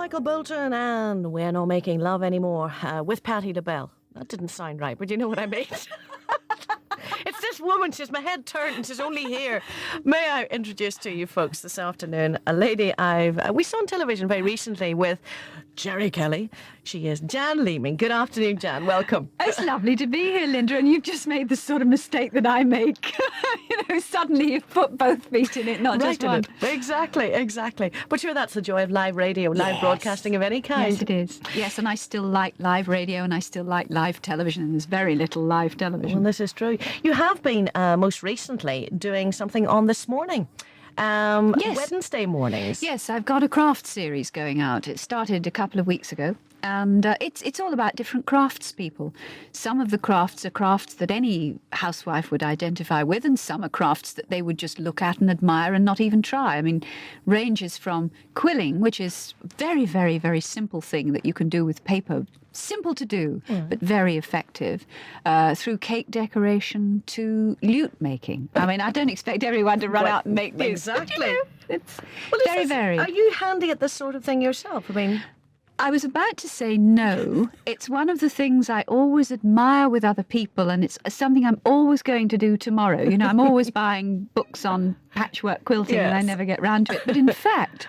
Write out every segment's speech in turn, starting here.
Michael Bolton and We're Not Making Love Anymore with Patti LaBelle. That didn't sound right, but you know what I mean. It's this woman, she's my head turned and she's only here. May I introduce to you folks this afternoon a lady we saw on television very recently with Jerry Kelly. She is Jan Leeming. Good afternoon, Jan. Welcome. It's lovely to be here, Lynda, and you've just made the sort of mistake that I make. Suddenly you've put both feet in it, not just one. Exactly. But sure, that's the joy of live radio, live broadcasting of any kind. Yes, it is. Yes, and I still like live radio and I still like live television, and there's very little live television. Well, this is true. You have been most recently doing something on This Morning. Yes. Wednesday mornings. Yes, I've got a craft series going out. It started a couple of weeks ago. And it's all about different craftspeople. Some of the crafts are crafts that any housewife would identify with, and some are crafts that they would just look at and admire and not even try. I mean, ranges from quilling, which is very, very, very simple thing that you can do with paper. Simple to do, but very effective, through cake decoration to lute making. I mean, I don't expect everyone to run out and make lutes. Exactly. It's very. Are you handy at this sort of thing yourself? I mean, I was about to say no. It's one of the things I always admire with other people, and it's something I'm always going to do tomorrow. You know, I'm always buying books on patchwork quilting, and I never get round to it. But in fact,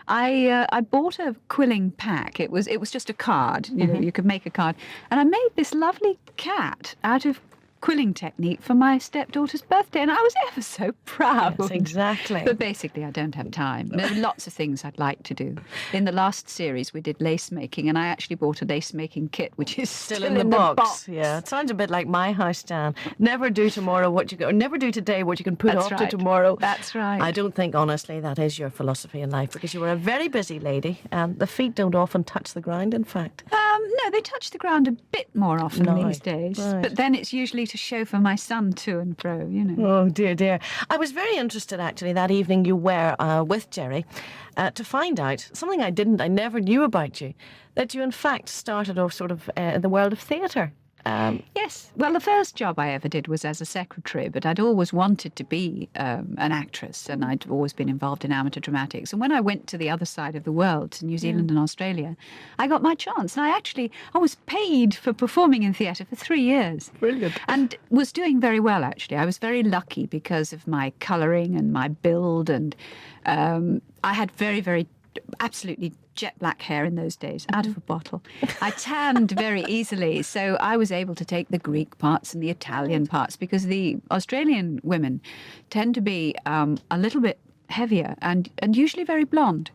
I bought a quilling pack. It was just a card. You know, you could make a card, and I made this lovely cat out of quilling technique for my stepdaughter's birthday, and I was ever so proud. Yes, exactly. But basically, I don't have time. There are lots of things I'd like to do. In the last series, we did lace making, and I actually bought a lace making kit, which is still in the box. Yeah, it sounds a bit like my house, Jan. Never do tomorrow what you go. Never do today what you can put off to tomorrow. That's right. I don't think, honestly, that is your philosophy in life, because you were a very busy lady, and the feet don't often touch the ground. In fact, no, they touch the ground a bit more often these days. Right. But then it's usually to chauffeur my son to and fro, you know. Oh, dear. I was very interested, actually, that evening you were with Jerry, to find out something I never knew about you, that you, in fact, started off sort of in the world of theatre. Yes. Well, the first job I ever did was as a secretary, but I'd always wanted to be an actress, and I'd always been involved in amateur dramatics. And when I went to the other side of the world, to New Zealand and Australia, I got my chance. And I was paid for performing in theatre for 3 years. Brilliant. And was doing very well, actually. I was very lucky because of my colouring and my build. And I had very, very absolutely jet black hair in those days, out of a bottle. I tanned very easily, so I was able to take the Greek parts and the Italian parts, because the Australian women tend to be a little bit heavier and usually very blonde.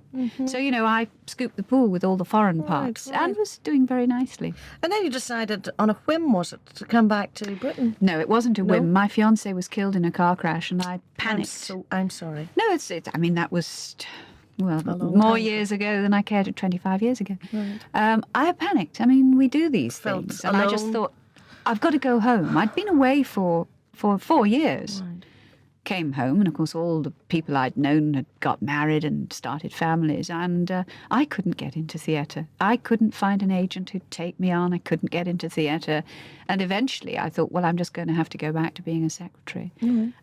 So, you know, I scooped the pool with all the foreign parts and was doing very nicely. And then you decided, on a whim, was it, to come back to Britain? No, it wasn't a whim. My fiancé was killed in a car crash and I panicked. I'm sorry. No, I mean, that was... Well, more years ago than I cared 25 years ago. Right. I panicked. I mean, we do these things. And I just thought, I've got to go home. I'd been away for 4 years. Right. Came home, and of course all the people I'd known had got married and started families, and I couldn't get into theatre. I couldn't find an agent who'd take me on. I couldn't get into theatre. And eventually I thought, well, I'm just going to have to go back to being a secretary.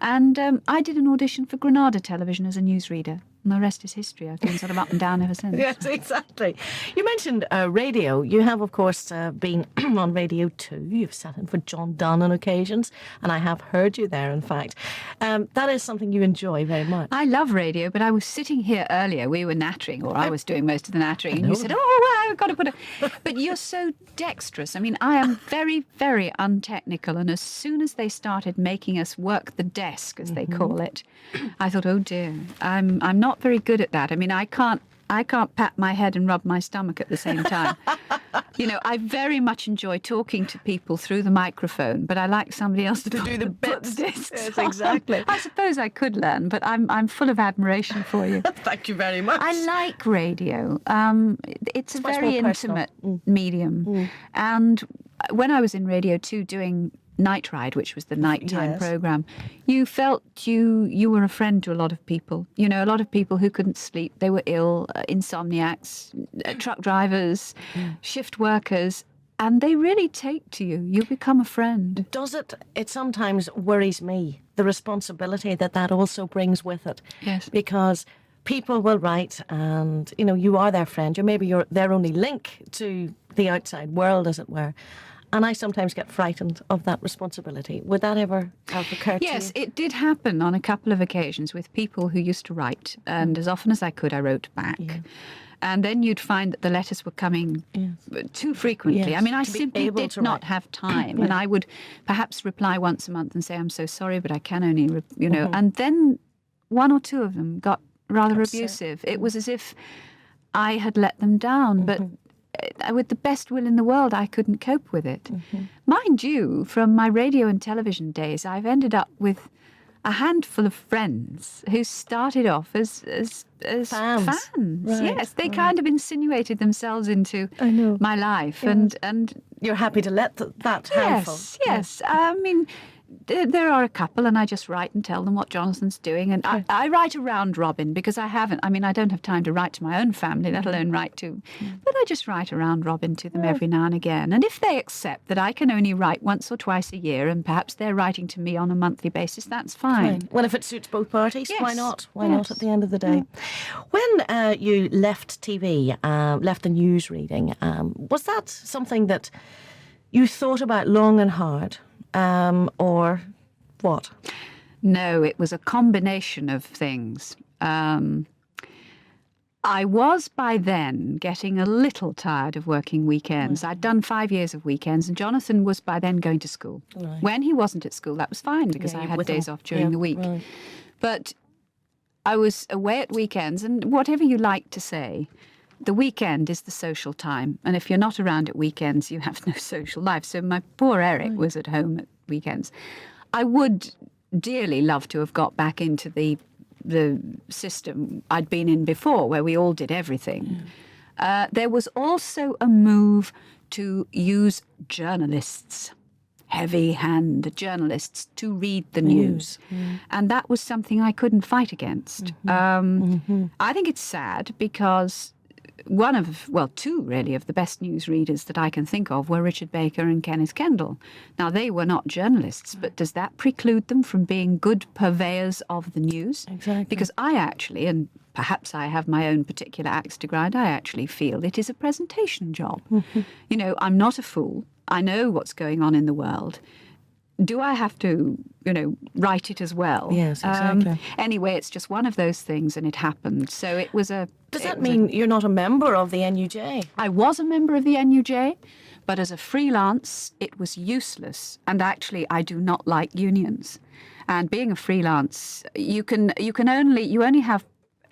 And I did an audition for Granada Television as a newsreader. And the rest is history. I've been sort of up and down ever since. Yes, exactly. You mentioned radio. You have, of course, been on Radio 2. You've sat in for John Donne on occasions, and I have heard you there, in fact. That is something you enjoy very much. I love radio, but I was sitting here earlier. We were nattering, or I was doing most of the nattering, and you said, oh, well, I've got to put a... But you're so dexterous. I mean, I am very, very untechnical, and as soon as they started making us work the desk, as they call it, I thought, oh, dear, I'm not very good at that. I mean, I can't pat my head and rub my stomach at the same time. You know, I very much enjoy talking to people through the microphone, but I like somebody else to do the bits. Yes, exactly. I suppose I could learn, but I'm full of admiration for you. Thank you very much. I like radio. It's a very intimate medium. And when I was in Radio 2 doing Night Ride, which was the nighttime program, you felt you were a friend to a lot of people. You know, a lot of people who couldn't sleep. They were ill, insomniacs, truck drivers, shift workers, and they really take to you. You become a friend. Does it? It sometimes worries me, the responsibility that also brings with it. Yes. Because people will write, and you are their friend. You're their only link to the outside world, as it were. And I sometimes get frightened of that responsibility. Would that ever have occurred to you? Yes, it did happen on a couple of occasions with people who used to write, and as often as I could, I wrote back. Yeah. And then you'd find that the letters were coming too frequently. Yes, I mean, I to be simply able did to not write. have time. And I would perhaps reply once a month and say, I'm so sorry, but I can only, And then one or two of them got rather abusive. It was as if I had let them down. But with the best will in the world, I couldn't cope with it. Mind you, from my radio and television days, I've ended up with a handful of friends who started off as fans. Right, Yes, they kind of insinuated themselves into my life, and you're happy to let that handful. Yes. I mean, there are a couple, and I just write and tell them what Jonathan's doing. And I write around Robin because I don't have time to write to my own family, let alone write to. But I just write around Robin to them every now and again. And if they accept that I can only write once or twice a year, and perhaps they're writing to me on a monthly basis, that's fine. Well, if it suits both parties, Yes. why not? Why not at the end of the day? When you left TV, left the news reading, was that something that you thought about long and hard? Or what? No, it was a combination of things. I was by then getting a little tired of working weekends. I'd done 5 years of weekends, and Jonathan was by then going to school. Right. When he wasn't at school, that was fine because I had days off during the week. Right. But I was away at weekends, and whatever you like to say, the weekend is the social time. And if you're not around at weekends, you have no social life. So my poor Eric was at home at weekends. I would dearly love to have got back into the system I'd been in before, where we all did everything. There was also a move to use journalists, heavy-hand journalists, to read the news. And that was something I couldn't fight against. I think it's sad because two really of the best newsreaders that I can think of were Richard Baker and Kenneth Kendall. Now, they were not journalists, but does that preclude them from being good purveyors of the news? Exactly. Because I actually, and perhaps I have my own particular axe to grind, I actually feel it is a presentation job. I'm not a fool. I know what's going on in the world. Do I have to, write it as well? Yes, exactly. Anyway, it's just one of those things, and it happened. So it was a... Does that mean you're not a member of the NUJ? I was a member of the NUJ, but as a freelance, it was useless. And actually, I do not like unions. And being a freelance, you only have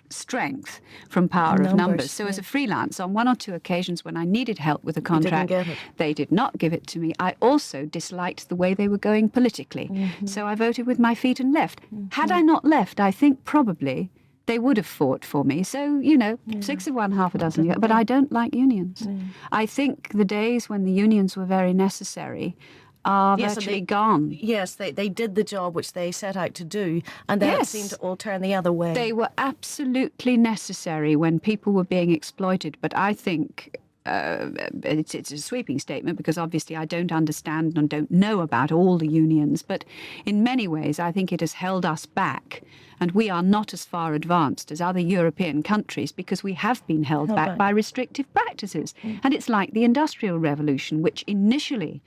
strength from power of numbers. So as a freelance, on one or two occasions when I needed help with a contract, they did not give it to me. I also disliked the way they were going politically. So I voted with my feet and left. Had I not left, I think probably they would have fought for me. So, 6 of one, half a dozen. But I don't like unions. I think the days when the unions were very necessary are virtually gone. Yes, they did the job which they set out to do, and then it seemed to all turn the other way. They were absolutely necessary when people were being exploited, but I think it's a sweeping statement because obviously I don't understand and don't know about all the unions, but in many ways I think it has held us back, and we are not as far advanced as other European countries because we have been held back by restrictive practices. And it's like the Industrial Revolution, which initially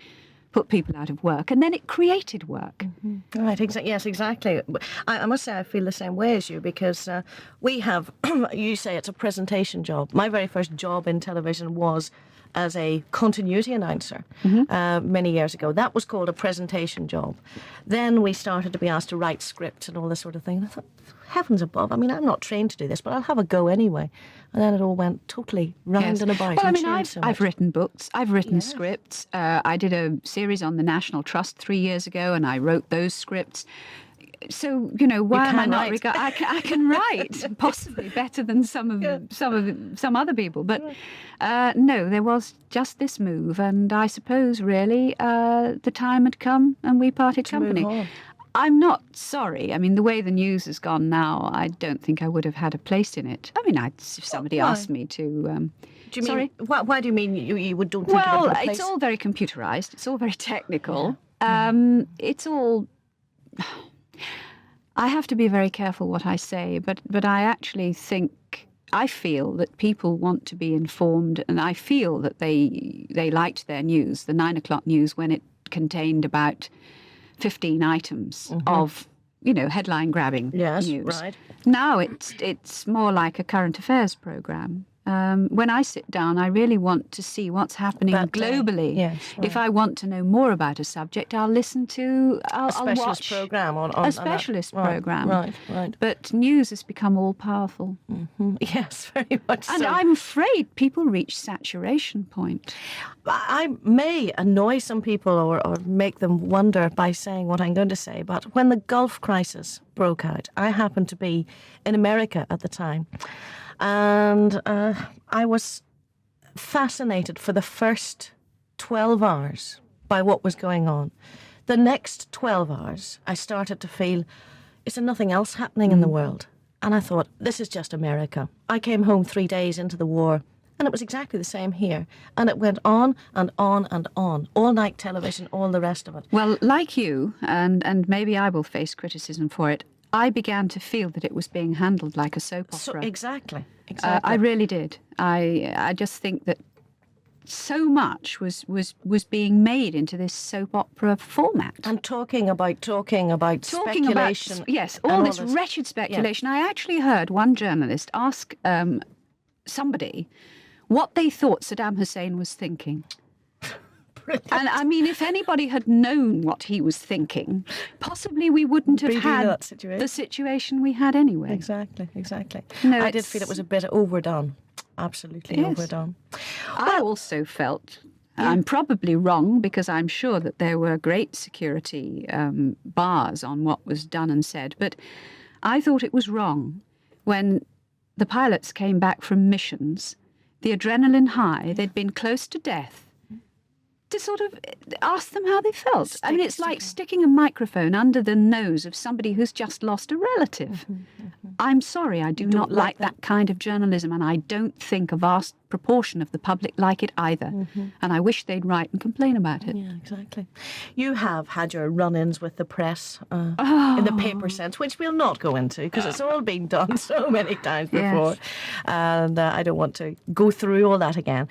put people out of work, and then it created work. Right, yes, exactly. I must say I feel the same way as you because we have, you say it's a presentation job. My very first job in television was as a continuity announcer many years ago. That was called a presentation job. Then we started to be asked to write scripts and all this sort of thing. And I thought, heavens above, I'm not trained to do this, but I'll have a go anyway. And then it all went totally round and about. Well, I've written books, I've written scripts. I did a series on the National Trust 3 years ago, and I wrote those scripts. So, why am I not I can write, possibly better than some other people. But no, there was just this move, and I suppose really the time had come, and we parted company. I'm not sorry. I mean, the way the news has gone now, I don't think I would have had a place in it. I mean, if somebody asked me to... do you mean, why do you mean you don't think you would have a place? It's all very computerised. It's all very technical. It's all... I have to be very careful what I say, but I actually I feel that people want to be informed, and I feel that they liked their news, the 9 o'clock news, when it contained about 15 items of, headline grabbing news. Right. Now it's more like a current affairs program. When I sit down, I really want to see what's happening globally. Yes, right. If I want to know more about a subject, I'll listen to a specialist program on a specialist program. Right. But news has become all powerful. Yes, very much so. And I'm afraid people reach saturation point. I may annoy some people or make them wonder by saying what I'm going to say, but when the Gulf crisis broke out, I happened to be in America at the time. And I was fascinated for the first 12 hours by what was going on. The next 12 hours, I started to feel, is there nothing else happening in the world? And I thought, this is just America. I came home 3 days into the war, and it was exactly the same here. And it went on and on and on. All night television, all the rest of it. Well, like you, and maybe I will face criticism for it, I began to feel that it was being handled like a soap opera. So, exactly. I really did. I just think that so much was being made into this soap opera format. And talking about speculation. Yes, all this wretched speculation. Yeah. I actually heard one journalist ask somebody what they thought Saddam Hussein was thinking. And I mean, if anybody had known what he was thinking, possibly we wouldn't have had the situation we had anyway. Exactly. No, I did feel it was a bit overdone. Absolutely overdone. I also felt, I'm probably wrong because I'm sure that there were great security bars on what was done and said, but I thought it was wrong when the pilots came back from missions, the adrenaline high, they'd been close to death, to sort of ask them how they felt. I mean, it's like sticking a microphone under the nose of somebody who's just lost a relative. I'm sorry, I do not like that kind of journalism, and I don't think a vast proportion of the public like it either. And I wish they'd write and complain about it. Yeah, exactly. You have had your run-ins with the press in the paper sense, which we'll not go into because it's all been done so many times before. Yes. And I don't want to go through all that again.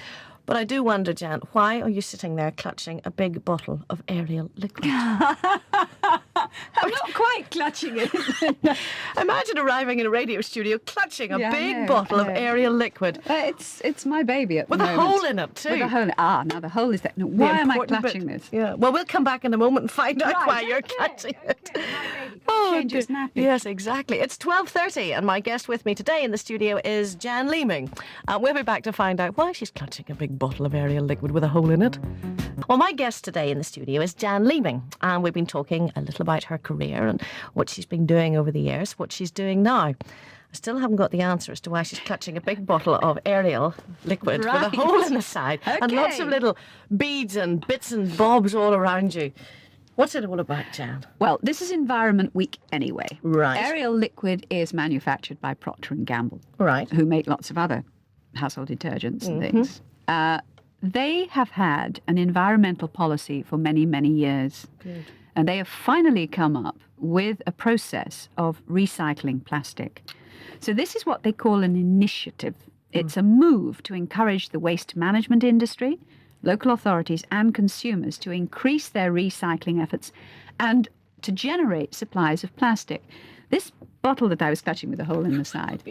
But I do wonder, Jan, why are you sitting there clutching a big bottle of Ariel liquid? I'm not quite clutching it. Imagine arriving in a radio studio clutching a big bottle of Ariel liquid. It's my baby at the moment. With a hole in it, too. With a hole. Now the hole is there. No, why am I clutching this? Yeah. Well, we'll come back in a moment and find out why you're clutching it. Change its nappy. Yes, exactly. It's 12:30, and my guest with me today in the studio is Jan Leeming. We'll be back to find out why she's clutching a big bottle of Ariel liquid with a hole in it. Well, my guest today in the studio is Jan Leeming, and we've been talking a little about her career and what she's been doing over the years, what she's doing now. I still haven't got the answer as to why she's clutching a big bottle of Ariel liquid with a hole in the side and lots of little beads and bits and bobs all around you. What's it all about, Jan? Well, this is Environment Week anyway. Right. Ariel liquid is manufactured by Procter & Gamble. Right. Who make lots of other household detergents and things. They have had an environmental policy for many, many years. Good. And they have finally come up with a process of recycling plastic. So this is what they call an initiative. It's a move to encourage the waste management industry, local authorities and consumers to increase their recycling efforts and to generate supplies of plastic. This bottle that I was clutching with a hole in the side,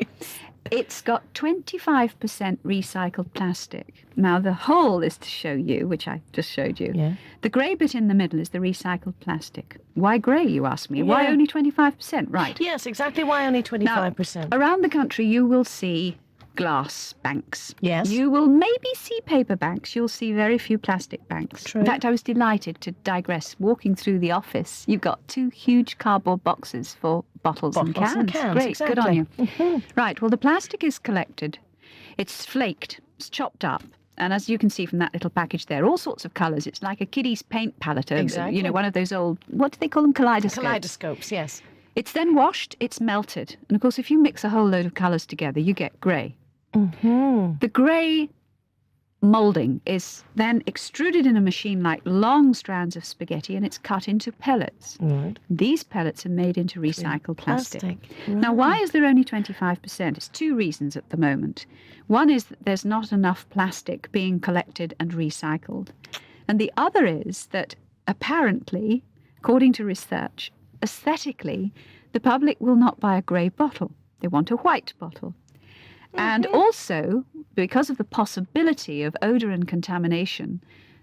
it's got 25% recycled plastic. Now, the hole is to show you, which I just showed you. Yeah. The grey bit in the middle is the recycled plastic. Why grey, you ask me? Yeah. Why only 25%? Right. Yes, exactly. Why only 25%? Now, around the country, you will see glass banks. Yes. You will maybe see paper banks. You'll see very few plastic banks. True. In fact, I was delighted to digress. Walking through the office, you've got 2 huge cardboard boxes for bottles and cans. Great, exactly. Good on you. Right, well, the plastic is collected. It's flaked. It's chopped up. And as you can see from that little package there, all sorts of colours. It's like a kiddie's paint palette. Exactly. You know, one of those old, what do they call them? Kaleidoscopes. Kaleidoscopes, yes. It's then washed. It's melted. And, of course, if you mix a whole load of colours together, you get grey. The grey moulding is then extruded in a machine like long strands of spaghetti, and it's cut into pellets. Right. These pellets are made into recycled plastic. Right. Now, why is there only 25%? It's two reasons at the moment. One is that there's not enough plastic being collected and recycled. And the other is that apparently, according to research, aesthetically, the public will not buy a grey bottle. They want a white bottle. And also, because of the possibility of odour and contamination,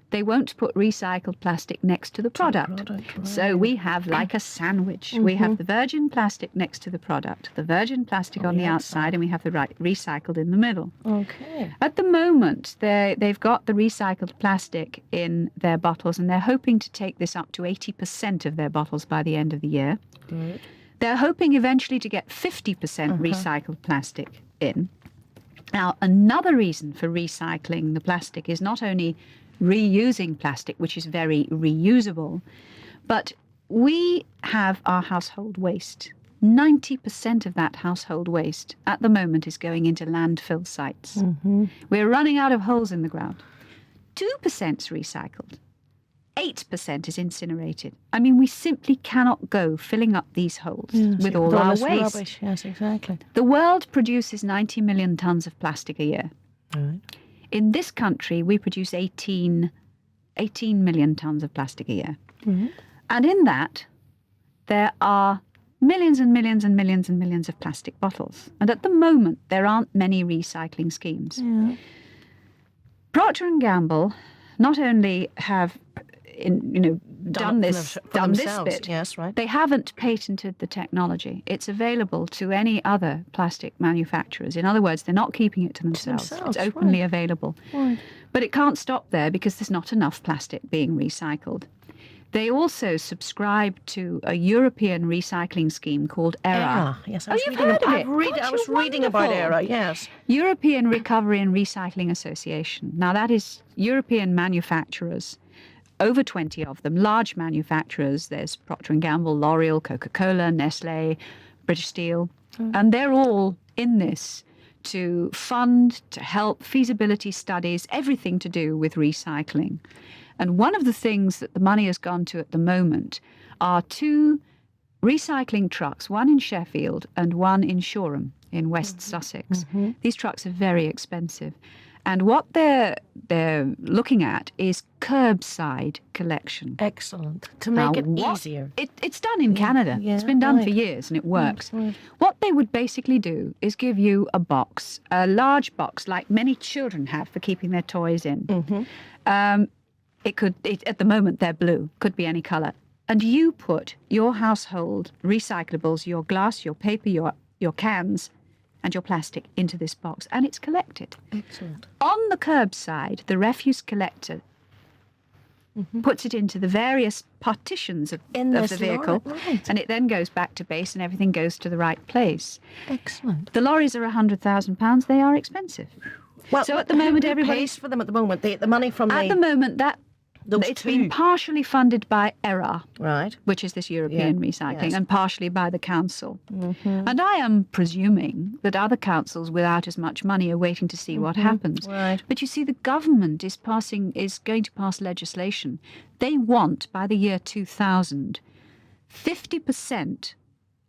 they won't put recycled plastic next to the product. Right. So we have like a sandwich. We have the virgin plastic next to the product, the virgin plastic on the outside, and we have the recycled in the middle. Okay. At the moment, they've got the recycled plastic in their bottles, and they're hoping to take this up to 80% of their bottles by the end of the year. Right. They're hoping eventually to get 50% recycled plastic in. Now, another reason for recycling the plastic is not only reusing plastic, which is very reusable, but we have our household waste. 90% of that household waste at the moment is going into landfill sites. We're running out of holes in the ground. 2% is recycled. 8% is incinerated. I mean, we simply cannot go filling up these holes with all our waste. Rubbish. Yes, exactly. The world produces 90 million tonnes of plastic a year. Right. In this country, we produce 18 million tonnes of plastic a year. And in that, there are millions and millions and millions and millions of plastic bottles. And at the moment, there aren't many recycling schemes. Yeah. Procter & Gamble not only have done this bit. Yes, right. They haven't patented the technology. It's available to any other plastic manufacturers. In other words, they're not keeping it to themselves. It's openly available. Right. But it can't stop there because there's not enough plastic being recycled. They also subscribe to a European recycling scheme called ERA. Yes, you've heard of it? I was reading about ERA, yes. European Recovery and Recycling Association. Now, that is European manufacturers, over 20 of them, large manufacturers. There's Procter & Gamble, L'Oreal, Coca-Cola, Nestle, British Steel. And they're all in this to fund, to help feasibility studies, everything to do with recycling. And one of the things that the money has gone to at the moment are 2 recycling trucks, one in Sheffield and one in Shoreham in West Sussex. These trucks are very expensive. And what they're looking at is curbside collection. Excellent. To make it easier. It's done in Canada. Yeah, it's been done for years and it works. What they would basically do is give you a box, a large box like many children have for keeping their toys in. At the moment they're blue, could be any colour. And you put your household recyclables, your glass, your paper, your cans, and your plastic into this box, and it's collected. Excellent. On the curbside, the refuse collector puts it into the various partitions of the vehicle, and it then goes back to base, and everything goes to the right place. Excellent. The lorries are £100,000. They are expensive. Well, so at the moment, who everybody pays for them at the moment. The money from at the moment it's been two. partially funded by ERA, Right. which is this European recycling, Yes. and partially by the council. And I am presuming that other councils without as much money are waiting to see what happens. Right. But you see, the government is going to pass legislation. They want, by the year 2000, 50%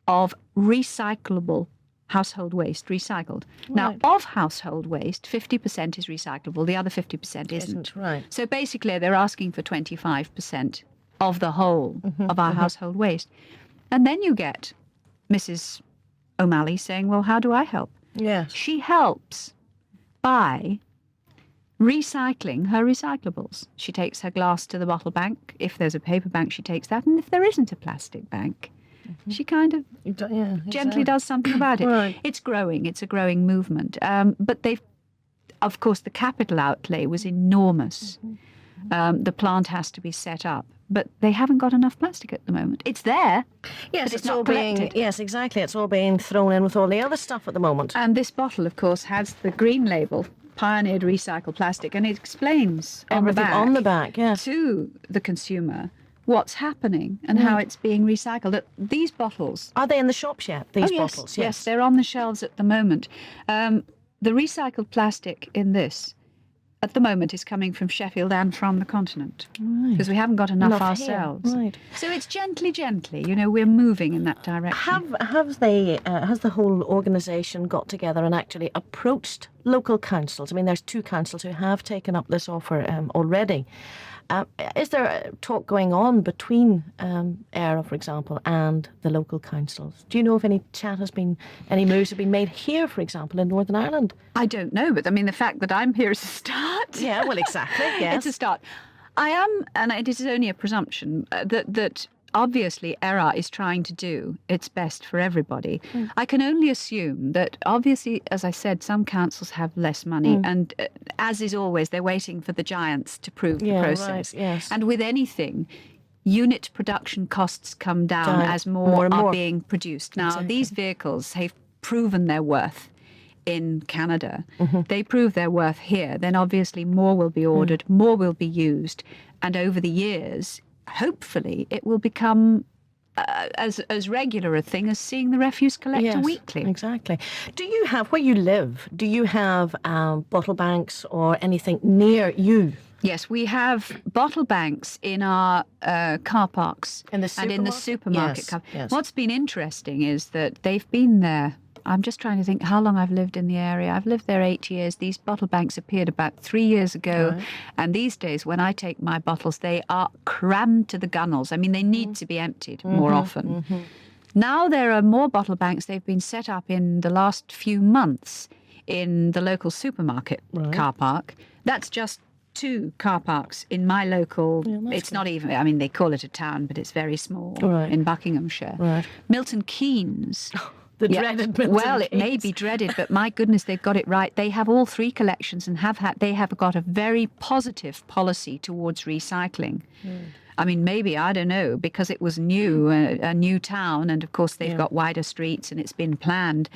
of recyclable household waste recycled. Now, of household waste, 50% is recyclable. The other 50% isn't. Right. So basically, they're asking for 25% of the whole of our household waste. And then you get Mrs. O'Malley saying, well, how do I help? Yes. She helps by recycling her recyclables. She takes her glass to the bottle bank. If there's a paper bank, she takes that. And if there isn't a plastic bank, she kind of gently does something about it. Right. It's growing. It's a growing movement. But of course, the capital outlay was enormous. The plant has to be set up. But they haven't got enough plastic at the moment. It's there. Yes, but it's not all collected. yes, exactly. It's all being thrown in with all the other stuff at the moment. And this bottle, of course, has the green label, pioneered recycled plastic, and it explains Everything on the back, yes. to the consumer what's happening and how it's being recycled. These bottles... Are they in the shops yet, these bottles? Yes, they're on the shelves at the moment. The recycled plastic in this at the moment is coming from Sheffield and from the continent, Right. because we haven't got enough Here. ourselves. Right. So it's gently, we're moving in that direction. Has the whole organisation got together and actually approached local councils? I mean, there's 2 councils who have taken up this offer already. Is there a talk going on between ERA, for example, and the local councils? Do you know if any moves have been made here, for example, in Northern Ireland? I don't know, but I mean, the fact that I'm here is a start. Yeah, well, exactly, yes. It's a start. I am, and it is only a presumption, that obviously ERA is trying to do its best for everybody. I can only assume that obviously, as I said, some councils have less money, and as is always, they're waiting for the giants to prove the process. Right, yes. And with anything, unit production costs come down as more and are more. being produced. Now, Exactly. these vehicles have proven their worth in Canada. They prove their worth here, then obviously more will be ordered, more will be used, and over the years, hopefully, it will become as regular a thing as seeing the refuse collector weekly. Exactly. Do you have, where you live, do you have bottle banks or anything near you? Yes, we have bottle banks in our car parks In the and in the supermarket? supermarket. Yes. What's been interesting is that they've been there. I'm just trying to think how long I've lived in the area. I've lived there 8 years. These bottle banks appeared about 3 years ago. Right. And these days, when I take my bottles, they are crammed to the gunnels. I mean, they need to be emptied more often. Now there are more bottle banks. They've been set up in the last few months in the local supermarket car park. That's just 2 car parks in my local. It's not even, I mean, they call it a town, but it's very small in Buckinghamshire. Right. Milton Keynes. The dreaded Milton Well, it may Keynes. be dreaded, but my goodness, they've got it right. They have all 3 collections and they have got a very positive policy towards recycling. I mean, maybe, I don't know, because it was new, a new town, and of course they've got wider streets and it's been planned.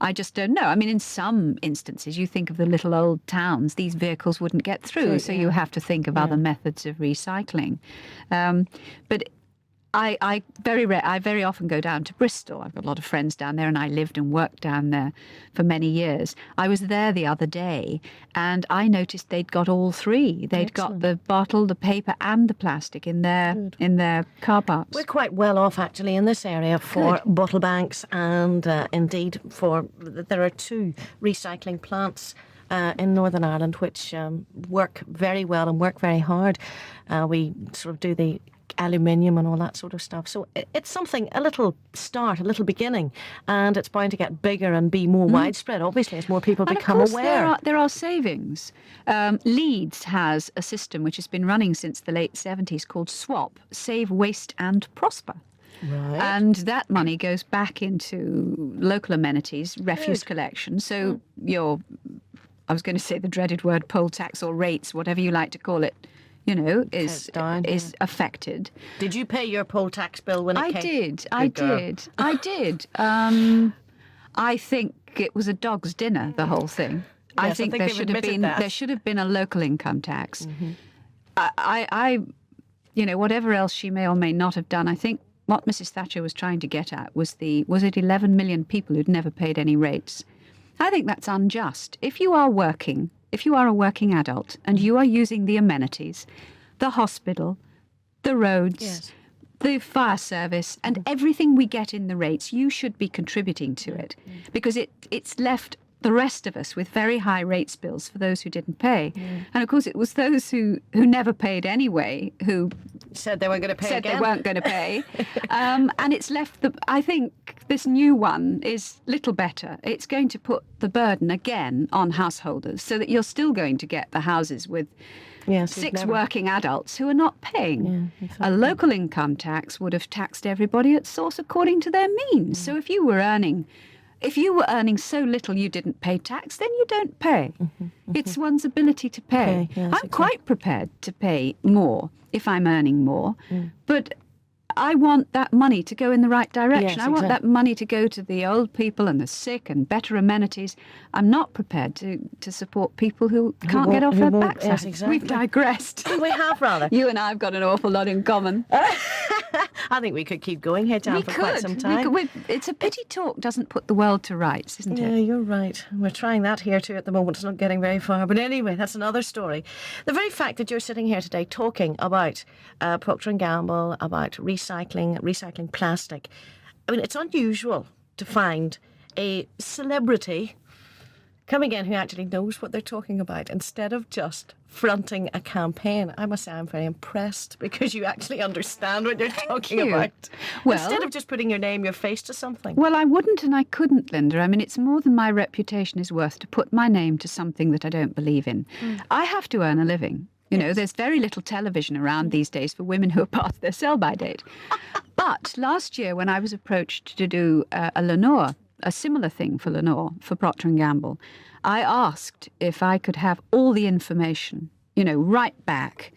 I just don't know. I mean, in some instances, you think of the little old towns, these vehicles wouldn't get through, so you have to think of other methods of recycling. But I very often go down to Bristol. I've got a lot of friends down there, and I lived and worked down there for many years. I was there the other day, and I noticed they'd got all 3. They'd got the bottle, the paper, and the plastic in their car parks. We're quite well off, actually, in this area for bottle banks, and indeed there are 2 recycling plants in Northern Ireland which work very well and work very hard. We sort of do the aluminium and all that sort of stuff. So it's something, a little start, a little beginning, and it's bound to get bigger and be more widespread, obviously, as more people And become of course, aware. There are savings. Leeds has a system which has been running since the late 70s called SWAP, Save, Waste and Prosper. Right. And that money goes back into local amenities, refuse collection. So I was going to say the dreaded word poll tax or rates, whatever you like to call it, is affected. Did you pay your poll tax bill when it came? I did. I think it was a dog's dinner, the whole thing. I think there should have been a local income tax. I whatever else she may or may not have done, I think what Mrs. Thatcher was trying to get at was it 11 million people who'd never paid any rates. I think that's unjust. If you are a working adult and you are using the amenities, the hospital, the roads, the fire service, and everything we get in the rates, you should be contributing to it, because it's left the rest of us with very high rates bills for those who didn't pay. And of course, it was those who never paid anyway who said they weren't going to pay again. They weren't going to pay. And it's left I think this new one is little better. It's going to put the burden again on householders, so that you're still going to get the houses with 6 working adults who are not paying. A local income tax would have taxed everybody at source according to their means. So if you were earning so little you didn't pay tax, then you don't pay. It's one's ability to pay. I'm quite prepared to pay more if I'm earning more, but I want that money to go in the right direction. I want that money to go to the old people and the sick and better amenities. I'm not prepared to support people who can't get off their backsides. Yes, exactly. We've digressed. We have, rather. You and I have got an awful lot in common. I think we could keep going here, Jan, for quite some time. It's a pity talk doesn't put the world to rights, isn't it? Yeah, you're right. We're trying that here too at the moment. It's not getting very far. But anyway, that's another story. The very fact that you're sitting here today talking about Procter & Gamble, about recycling plastic. I mean, it's unusual to find a celebrity coming in who actually knows what they're talking about instead of just fronting a campaign. I must say I'm very impressed because you actually understand what you're talking about. Well, instead of just putting your name, your face to something. Well, I wouldn't and I couldn't, Lynda. I mean, it's more than my reputation is worth to put my name to something that I don't believe in. I have to earn a living. You know, there's very little television around these days for women who are past their sell-by date. But last year when I was approached to do a Lenore, a similar thing for Lenore, for Procter & Gamble, I asked if I could have all the information, you know, right back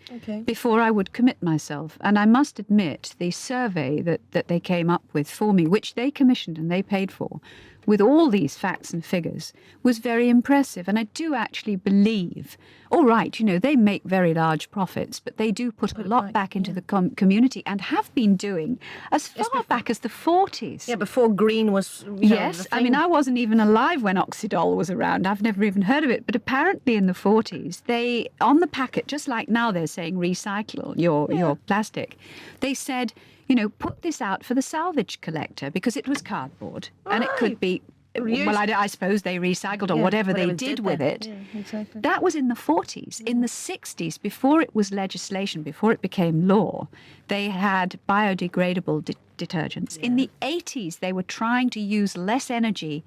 before I would commit myself. And I must admit, the survey that they came up with for me, which they commissioned and they paid for, with all these facts and figures, was very impressive. And I do actually believe, all right, you know, they make very large profits, but they do put a lot back into the community and have been doing as far back as the 40s. Yeah, before green was, yes, I mean, I wasn't even alive when Oxydol was around. I've never even heard of it. But apparently in the 40s, they, on the packet, just like now they're saying recycle your plastic, they said, you know, put this out for the salvage collector because it was cardboard and it could be, well, I suppose they recycled or whatever they did with it. Yeah, exactly. That was in the 40s. In the 60s, before it was legislation, before it became law, they had biodegradable detergents. In the 80s, they were trying to use less energy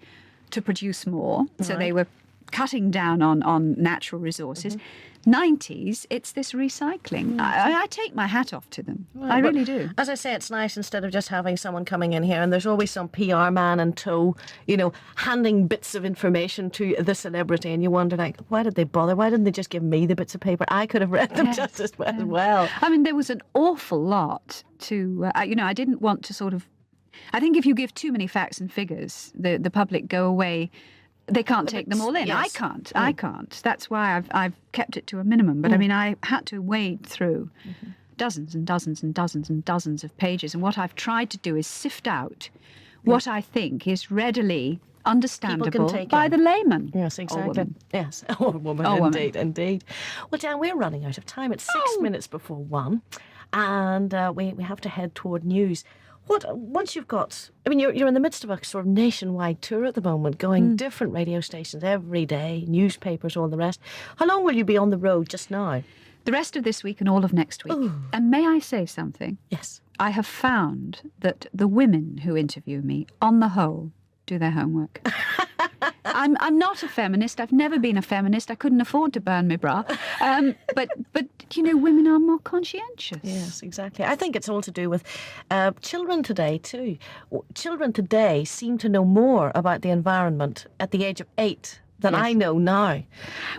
to produce more. So they were cutting down on natural resources. 90s, it's this recycling. I take my hat off to them. I really do. As I say, it's nice instead of just having someone coming in here and there's always some PR man in tow, you know, handing bits of information to the celebrity and you wonder, like, why did they bother? Why didn't they just give me the bits of paper? I could have read them just as well. I mean, there was an awful lot to, you know, I didn't want to sort of, I think if you give too many facts and figures, the public go away. They can't take them all in. Yes. I can't. That's why I've kept it to a minimum. But I mean, I had to wade through dozens and dozens and dozens and dozens of pages. And what I've tried to do is sift out what I think is readily understandable by the layman. Yes, exactly. Or woman. Yes, or woman, indeed. Well, Dan, we're running out of time. It's 6 minutes before 1. And we have to head toward news. Once you've got, I mean, you're in the midst of a sort of nationwide tour at the moment, going different radio stations every day, newspapers, all the rest. How long will you be on the road just now? The rest of this week and all of next week. Ooh. And may I say something? Yes. I have found that the women who interview me, on the whole, do their homework. I'm not a feminist. I've never been a feminist. I couldn't afford to burn my bra. But you know, women are more conscientious. Yes, exactly. I think it's all to do with children today too. Children today seem to know more about the environment at the age of 8 than I know now.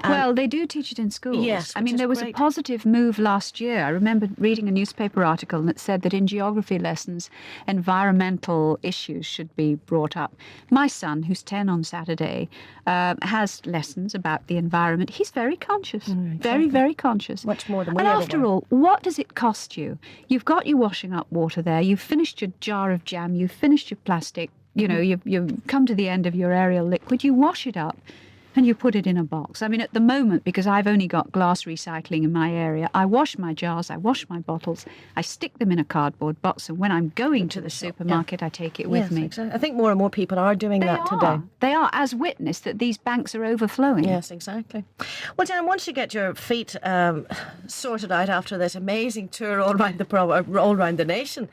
Well, they do teach it in schools. Yes, I mean, there was a positive move last year. I remember reading a newspaper article that said that in geography lessons, environmental issues should be brought up. My son, who's 10 on Saturday, has lessons about the environment. He's very conscious, very, very conscious. Much more than we And ever after were. all, what does it cost you? You've got your washing up water there. You've finished your jar of jam. You've finished your plastic. You know, you've come to the end of your aerial liquid. You wash it up. And you put it in a box. I mean, at the moment, because I've only got glass recycling in my area, I wash my jars, I wash my bottles, I stick them in a cardboard box, and when I'm going to the supermarket, I take it with me. Exactly. I think more and more people are doing that today. They are, as witness that these banks are overflowing. Yes, exactly. Well, Dan, once you get your feet sorted out after this amazing tour all around the nation,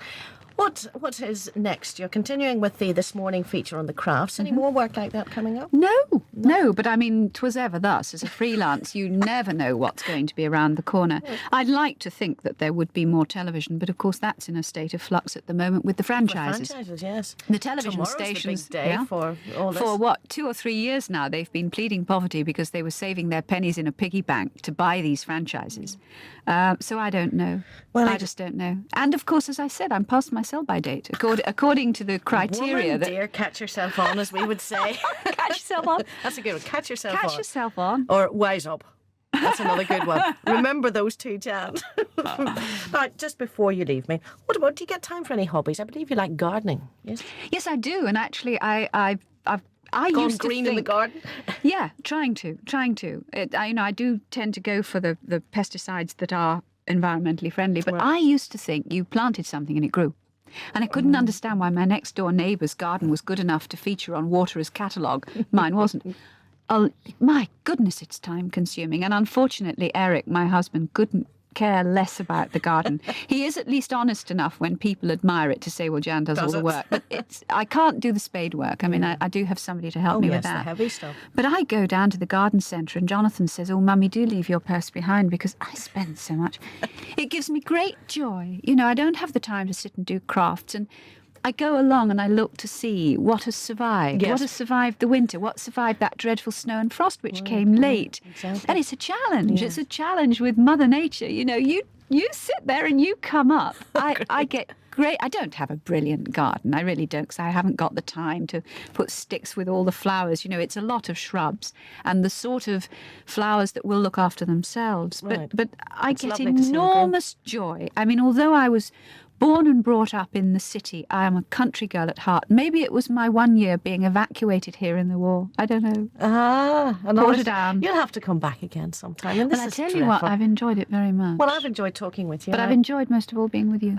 What is next? You're continuing with the This Morning feature on the crafts. Any more work like that coming up? No, but I mean, 'twas ever thus. As a freelance, you never know what's going to be around the corner. I'd like to think that there would be more television, but of course that's in a state of flux at the moment with the franchises. The franchises, yes. The television Tomorrow's stations, the big day for all this. For what, 2 or 3 years now, they've been pleading poverty because they were saving their pennies in a piggy bank to buy these franchises. So I don't know. Well, I just don't know. And of course, as I said, I'm past my sell-by date, according to the criteria. Woman, dear, catch yourself on, as we would say. Catch yourself on. That's a good one. Catch yourself on. Catch yourself on. Or wise up. That's another good one. Remember those two, Jan. Right, just before you leave me, what about, do you get time for any hobbies? I believe you like gardening, yes? Yes, I do. And actually, I Gone used to green think, in the garden? Yeah, trying to. I do tend to go for the pesticides that are environmentally friendly, but I used to think you planted something and it grew. And I couldn't understand why my next door neighbour's garden was good enough to feature on Waterer's catalogue. Mine wasn't. Oh, my goodness, it's time consuming. And unfortunately, Eric, my husband, couldn't care less about the garden. He is at least honest enough when people admire it to say, well, Jan does all the work. But I can't do the spade work. I mean, I do have somebody to help me with that. The heavy stuff. But I go down to the garden centre and Jonathan says, oh, Mummy, do leave your purse behind because I spend so much. It gives me great joy. You know, I don't have the time to sit and do crafts, and I go along and I look to see what has survived, what has survived the winter, what survived that dreadful snow and frost which came late. Exactly. And it's a challenge. It's a challenge with Mother Nature. You know, you sit there and you come up. I get great. I don't have a brilliant garden. I really don't, because I haven't got the time to put sticks with all the flowers. You know, it's a lot of shrubs and the sort of flowers that will look after themselves. But I get enormous joy. I mean, although I was born and brought up in the city, I am a country girl at heart. Maybe it was my 1 year being evacuated here in the war. I don't know. Portadown. You'll have to come back again sometime. And I tell you what, I've enjoyed it very much. Well, I've enjoyed talking with you. But I've enjoyed most of all being with you.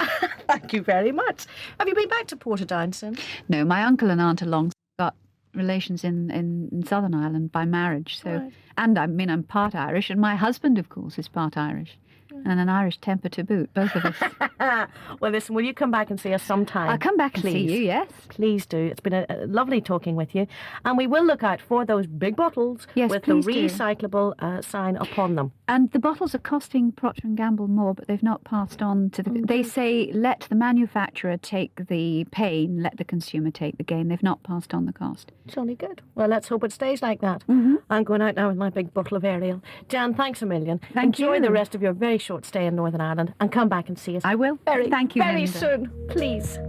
Thank you very much. Have you been back to Portadown since? No, my uncle and aunt are long got relations in Southern Ireland by marriage. So, and I mean, I'm part Irish, and my husband, of course, is part Irish. And an Irish temper to boot, both of us. Well, listen, will you come back and see us sometime? I'll come back and see you, yes. Please do. It's been a lovely talking with you. And we will look out for those big bottles with the recyclable sign upon them. And the bottles are costing Procter & Gamble more, but they've not passed on to the... They say, let the manufacturer take the pain, let the consumer take the gain. They've not passed on the cost. It's only good. Well, let's hope it stays like that. I'm going out now with my big bottle of Ariel. Jan, thanks a million. Enjoy the rest of your very short stay in Northern Ireland and come back and see us. I will. Thank you, very soon, please.